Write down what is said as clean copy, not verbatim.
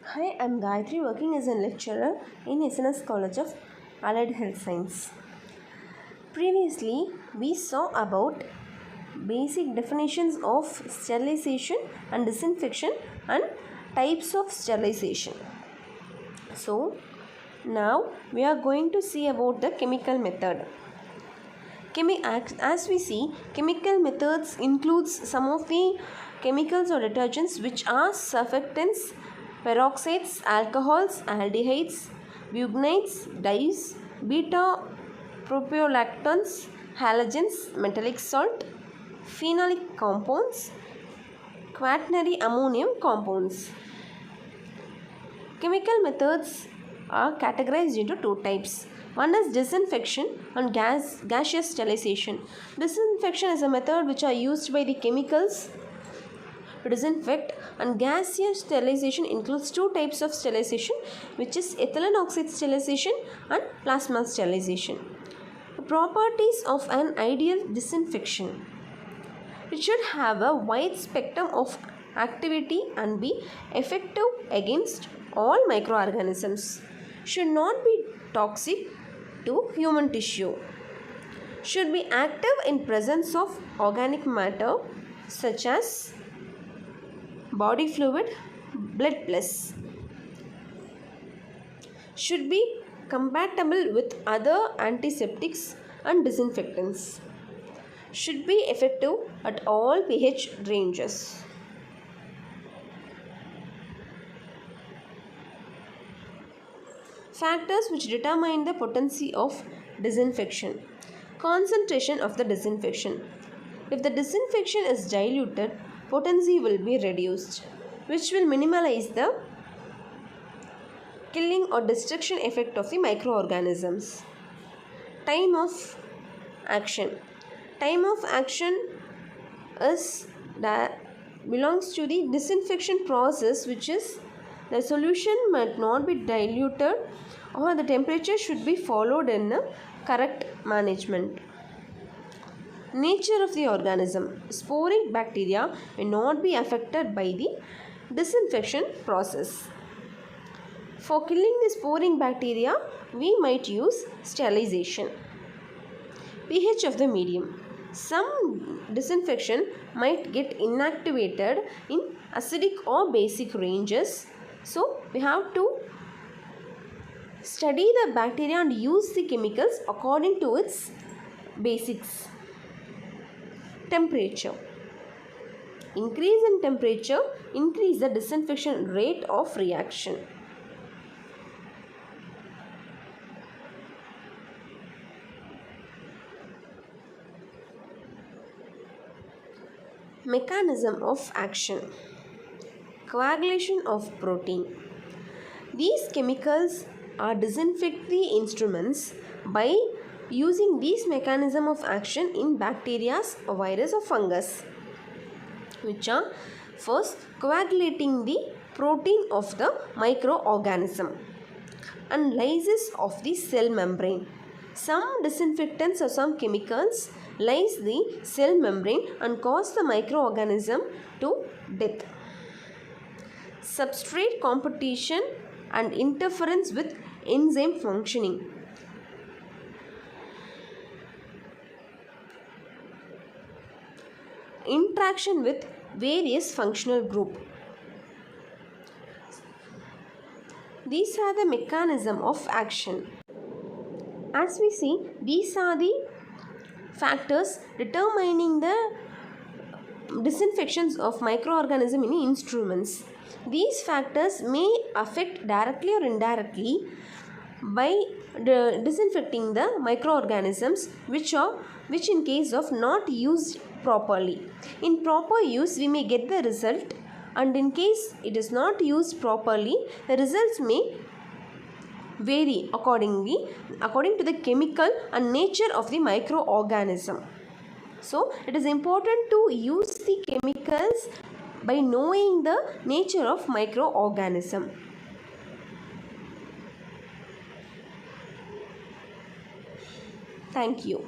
Hi, I'm Gayatri working as a lecturer in SNS College of Allied Health Science. Previously, we saw about basic definitions of sterilization and disinfection and types of sterilization. So, now we are going to see about the chemical method. As we see, chemical methods includes some of the chemicals or detergents which are surfactants, peroxides, alcohols, aldehydes, bugnates, dyes, beta propiolactons, halogens, metallic salt, phenolic compounds, quaternary ammonium compounds. Chemical methods are categorized into two types. One is disinfection and gaseous sterilization. Disinfection is a method which are used by the chemicals to disinfect, and gaseous sterilization includes two types of sterilization, which is ethylene oxide sterilization and plasma sterilization. The properties of an ideal disinfection: it should have a wide spectrum of activity and be effective against all microorganisms, should not be toxic to human tissue, should be active in presence of organic matter such as body fluid, blood plus, should be compatible with other antiseptics and disinfectants, should be effective at all pH ranges. Factors which determine the potency of disinfection. Concentration of the disinfection. If the disinfection is diluted, potency will be reduced, which will minimize the killing or destruction effect of the microorganisms. Time of action. Time of action belongs to the disinfection process, which is the solution might not be diluted or the temperature should be followed in a correct management. Nature of the organism. Sporic bacteria may not be affected by the disinfection process. For killing the sporing bacteria, we might use sterilization. pH of the medium. Some disinfection might get inactivated in acidic or basic ranges. So, we have to study the bacteria and use the chemicals according to its basics. Temperature. Increase in temperature increase the disinfection rate of reaction. Mechanism of action. Coagulation of protein. These chemicals are disinfect the instruments by using these mechanism of action in bacteria, virus or fungus, which are first coagulating the protein of the microorganism and lysis of the cell membrane. Some disinfectants or some chemicals lyse the cell membrane and cause the microorganism to death. Substrate competition and interference with enzyme functioning. Interaction with various functional group. These are the mechanism of action. As we see, these are the factors determining the disinfections of microorganism in instruments. These factors may affect directly or indirectly by disinfecting the microorganisms which in case of not used properly. In proper use, we may get the result, and in case it is not used properly, the results may vary according to the chemical and nature of the microorganism. So, it is important to use the chemicals by knowing the nature of microorganism. Thank you.